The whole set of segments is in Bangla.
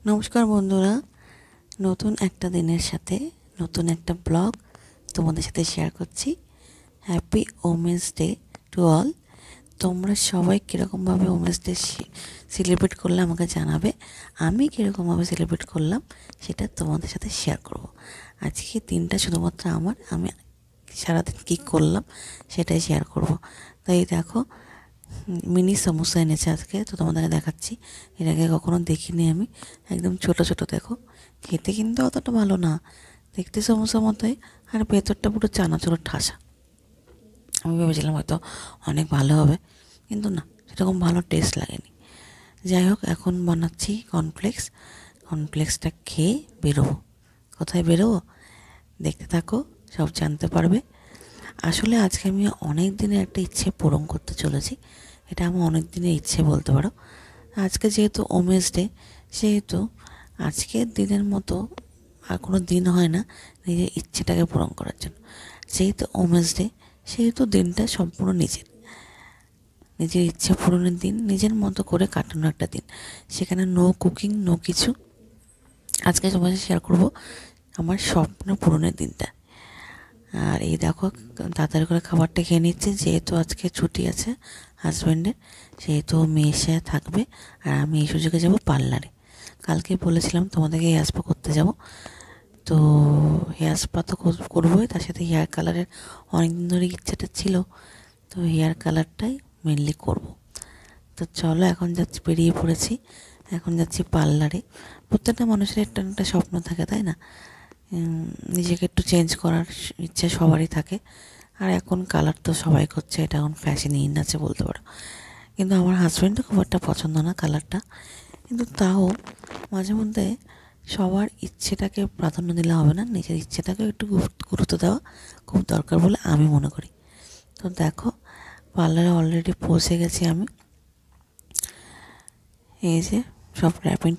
নমস্কার বন্ধুরা, নতুন একটা দিনের সাথে নতুন একটা ব্লগ তোমাদের সাথে শেয়ার করছি। Happy women's day to all. তোমরা সবাই কীরকমভাবে ওমেন্স ডে সেলিব্রেট করলে আমাকে জানাবে। আমি কীরকমভাবে সেলিব্রেট করলাম সেটা তোমাদের সাথে শেয়ার করব। আজকে দিনটা শুধুমাত্র আমি সারাদিন কী করলাম সেটাই শেয়ার করব। তাই দেখো, মিনি সমোসা এনেছে আজকে, তো তোমাদেরকে দেখাচ্ছি। এর আগে কখনো দেখিনি আমি। একদম ছোট ছোট দেখো, খেতে কিন্তু অতটা ভালো না, দেখতে সমোসা মতোই, আর ভেতরটা পুরো চানাচুরের ঠাসা। আমি ভেবেছিলাম হয়তো অনেক ভালো হবে, কিন্তু না, সেরকম ভালো টেস্ট লাগেনি। যাই হোক, এখন বানাচ্ছি কর্নফ্লেক্সটা খেয়ে বেরোবো। কোথায় বেরোবো দেখতে থাকো, সব জানতে পারবে। আসলে আজকে আমি অনেক দিনের একটা ইচ্ছে পূরণ করতে চলেছি। এটা আমার অনেক দিনের ইচ্ছে বলতে পারো। আজকে যেহেতু ওমেন্স ডে, সেহেতু আজকের দিনের মতো আর কোনো দিন হয় না নিজের ইচ্ছেটাকে পূরণ করার জন্য। যেহেতু ওমেন্স ডে, সেহেতু দিনটা সম্পূর্ণ নিজের ইচ্ছে পূরণের দিন, নিজের মতো করে কাটানো একটা দিন। সেখানে নো কুকিং, নো কিছু। আজকে তোমার সাথে শেয়ার করবো আমার স্বপ্ন পূরণের দিনটা। আর এই দেখো, তাড়াতাড়ি করে খাবারটা খেয়ে নিচ্ছে, যেহেতু আজকে ছুটি আছে হাজব্যান্ডের, সেহেতু মেয়ের সাথে থাকবে। আর আমি এই সুযোগে যাবো পার্লারে। কালকে বলেছিলাম তোমাদেরকে হেয়ার স্পা করতে যাব, তো হেয়ার স্পা তো করবোই, তার সাথে হেয়ার কালারের অনেকদিন ধরে ইচ্ছাটা ছিল, তো হেয়ার কালারটাই মেনলি করব। তো চলো, এখন যাচ্ছি, বেরিয়ে পড়েছি, এখন যাচ্ছি পার্লারে। প্রত্যেকটা মানুষের একটা একটা স্বপ্ন থাকে, তাই না? নিজেকে একটু চেঞ্জ করার ইচ্ছে সবারই থাকে। আর এখন কালার তো সবাই করছে, এটা এখন ফ্যাশন ইন আছে বলতে পারো। কিন্তু আমার হাজব্যান্ডও খুব একটা পছন্দ না কালারটা, কিন্তু তাও মাঝে মধ্যে সবার ইচ্ছেটাকে প্রাধান্য দিলে হবে না, নিজের ইচ্ছেটাকেও একটু গুরুত্ব দেওয়া খুব দরকার বলে আমি মনে করি। তো দেখো, পার্লারে অলরেডি পৌঁছে গেছি আমি। এই যে সব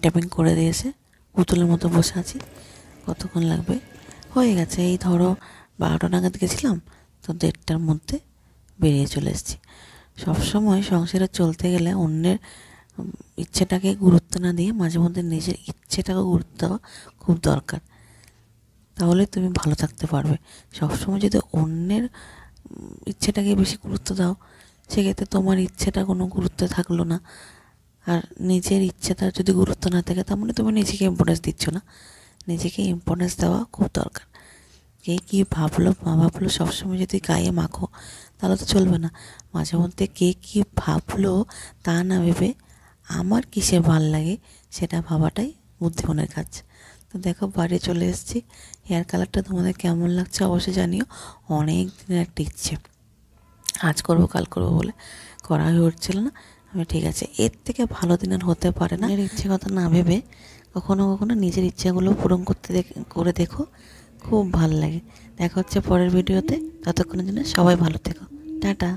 ট্যাপিং করে দিয়েছে, পুতুলের মতো বসে আছি। কতক্ষণ লাগবে? হয়ে গেছে, এই ধরো 12টা নাগাদ গেছিলাম, তো 1:30টার মধ্যে বেরিয়ে চলে এসেছি। সবসময় সংসারে চলতে গেলে অন্যের ইচ্ছেটাকে গুরুত্ব না দিয়ে মাঝে মধ্যে নিজের ইচ্ছেটাকে গুরুত্ব দেওয়া খুব দরকার, তাহলে তুমি ভালো থাকতে পারবে। সবসময় যদি অন্যের ইচ্ছেটাকে বেশি গুরুত্ব দাও, সেক্ষেত্রে তোমার ইচ্ছেটা কোনো গুরুত্ব থাকলো না। আর নিজের ইচ্ছেটা যদি গুরুত্ব না থাকে, তার মানে তুমি নিজেকে ইম্পর্টেন্স দিচ্ছ না। নিজেকে ইম্পর্টেন্স দেওয়া খুব দরকার। কে কী ভাবলো মা ভাবলো সবসময় যদি গায়ে মাখো, তাহলে তো চলবে না। মাঝে মধ্যে কে কী ভাবলো তা না ভেবে আমার কিসে ভাল লাগে সেটা ভাবাটাই বুদ্ধিমানের কাজ। তো দেখো, বাড়ি চলে এসেছি। হেয়ার কালারটা তোমাদের কেমন লাগছে অবশ্যই জানিও। অনেক দিনের একটা ইচ্ছে, আজ করবো কাল করবো বলে করা হয়ে উঠছিল না। আমি ঠিক আছে, এর থেকে ভালো দিন আর হতে পারে না। এর ইচ্ছে কথা না ভেবে কখনো কখনো নিজের ইচ্ছেগুলো পূরণ করে দেখো, খুব ভালো লাগে। দেখা হচ্ছে পরের ভিডিওতে। ততক্ষণের জন্য সবাই ভালো থেকো, টাটা।